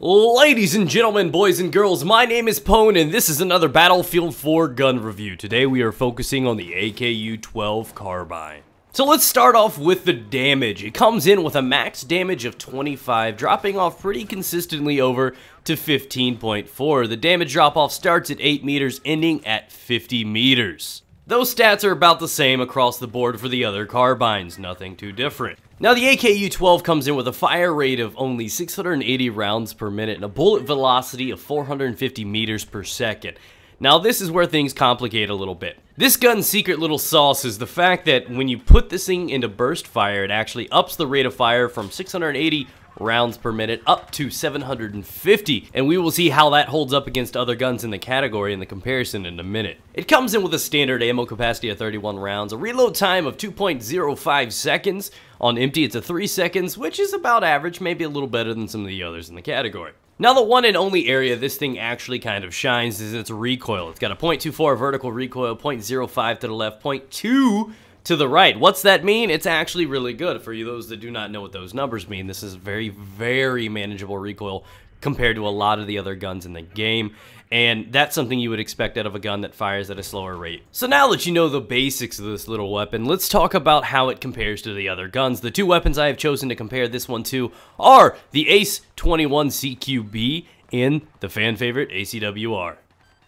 Ladies and gentlemen, boys and girls, my name is Pwn, and this is another Battlefield 4 gun review. Today we are focusing on the AKU-12 Carbine. So let's start off with the damage. It comes in with a max damage of 25, dropping off pretty consistently over to 15.4. The damage drop-off starts at 8 meters, ending at 50 meters. Those stats are about the same across the board for the other carbines, nothing too different. Now the AKU-12 comes in with a fire rate of only 680 rounds per minute and a bullet velocity of 450 meters per second. Now this is where things complicate a little bit. This gun's secret little sauce is the fact that when you put this thing into burst fire, it actually ups the rate of fire from 680 rounds per minute up to 750, and we will see how that holds up against other guns in the category in the comparison in a minute. It comes in with a standard ammo capacity of 31 rounds, a reload time of 2.05 seconds. On empty it's a 3 seconds, which is about average, maybe a little better than some of the others in the category. Now the one and only area this thing actually kind of shines is its recoil. It's got a 0.24 vertical recoil, 0.05 to the left, 0.2 to the right. What's that mean? It's actually really good. For you those that do not know what those numbers mean, this is very, very manageable recoil compared to a lot of the other guns in the game, and that's something you would expect out of a gun that fires at a slower rate. So now that you know the basics of this little weapon, let's talk about how it compares to the other guns. The two weapons I have chosen to compare this one to are the ACE-21 CQB and the fan favorite ACWR.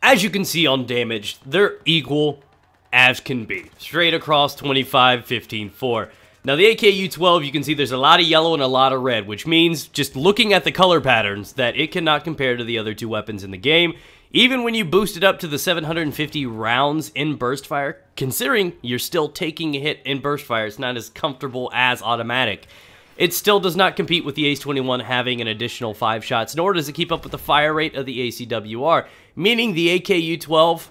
As you can see on damage, they're equal as can be. Straight across 25, 15, 4. Now the AKU-12, you can see there's a lot of yellow and a lot of red, which means, just looking at the color patterns, that it cannot compare to the other two weapons in the game. Even when you boost it up to the 750 rounds in burst fire, considering you're still taking a hit in burst fire, it's not as comfortable as automatic. It still does not compete with the ACE-21 having an additional 5 shots, nor does it keep up with the fire rate of the ACWR, meaning the AKU-12,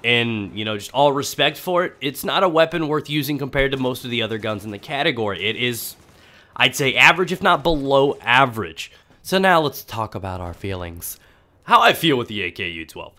and, you know, just all respect for it, it's not a weapon worth using compared to most of the other guns in the category. It is, I'd say, average, if not below average. So now let's talk about our feelings. How I feel with the AKU-12.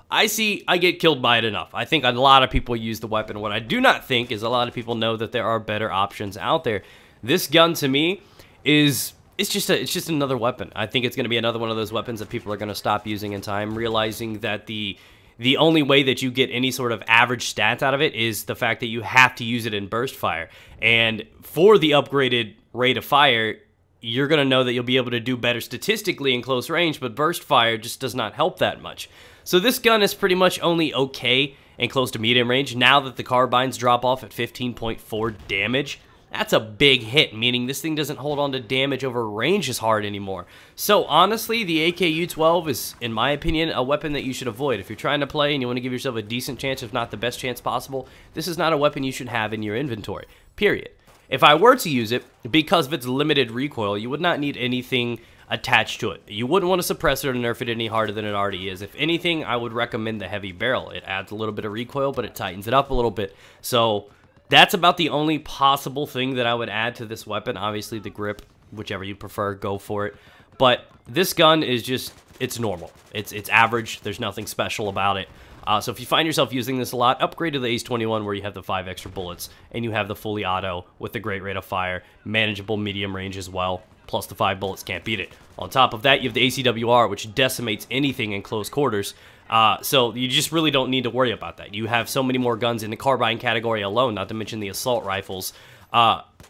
I get killed by it enough. I think a lot of people use the weapon. What I do not think is a lot of people know that there are better options out there. This gun, to me, is... It's just another weapon. I think it's going to be another one of those weapons that people are going to stop using in time, realizing that the only way that you get any sort of average stats out of it is the fact that you have to use it in burst fire. And for the upgraded rate of fire, you're going to know that you'll be able to do better statistically in close range, but burst fire just does not help that much. So this gun is pretty much only okay and close to medium range. Now that the carbines drop off at 15.4 damage, that's a big hit, meaning this thing doesn't hold on to damage over range as hard anymore. So honestly, the AKU-12 is, in my opinion, a weapon that you should avoid. If you're trying to play and you want to give yourself a decent chance, if not the best chance possible, this is not a weapon you should have in your inventory, period. If I were to use it, because of its limited recoil, you would not need anything attached to it. You wouldn't want to suppress it or nerf it any harder than it already is. If anything, I would recommend the heavy barrel. It adds a little bit of recoil, but it tightens it up a little bit. So that's about the only possible thing that I would add to this weapon. Obviously, the grip, whichever you prefer, go for it. But this gun is just, it's normal. It's average. There's nothing special about it. So if you find yourself using this a lot, upgrade to the ACE-21 where you have the 5 extra bullets, and you have the fully auto with the great rate of fire, manageable medium range as well, plus the 5 bullets, can't beat it. On top of that, you have the ACWR, which decimates anything in close quarters. So you just really don't need to worry about that. You have so many more guns in the carbine category alone, not to mention the assault rifles.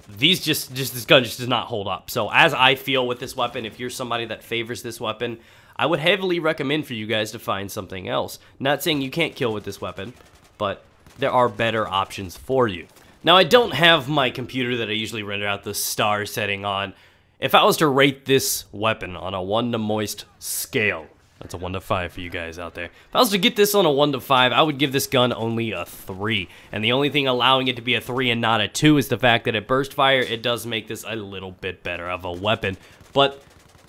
This gun just does not hold up. So as I feel with this weapon, if you're somebody that favors this weapon, I would heavily recommend for you guys to find something else. Not saying you can't kill with this weapon, but there are better options for you. Now I don't have my computer that I usually render out the star setting on. If I was to rate this weapon on a 1 to moist scale, that's a 1 to 5 for you guys out there. If I was to get this on a 1 to 5, I would give this gun only a 3. And the only thing allowing it to be a 3 and not a 2 is the fact that at burst fire, it does make this a little bit better of a weapon. But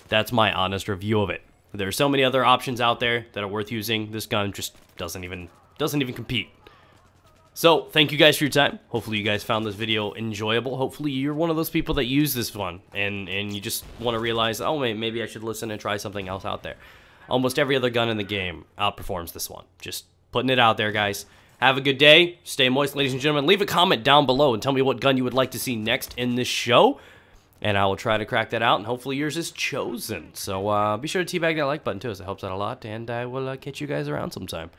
that's my honest review of it. There are so many other options out there that are worth using. This gun just doesn't even compete. So, thank you guys for your time. Hopefully you guys found this video enjoyable. Hopefully you're one of those people that use this one and you just want to realize, oh, maybe I should listen and try something else out there. Almost every other gun in the game outperforms this one. Just putting it out there, guys. Have a good day. Stay moist, ladies and gentlemen. Leave a comment down below and tell me what gun you would like to see next in this show. And I will try to crack that out, and hopefully yours is chosen. So be sure to teabag that like button too, as it helps out a lot, and I will catch you guys around sometime.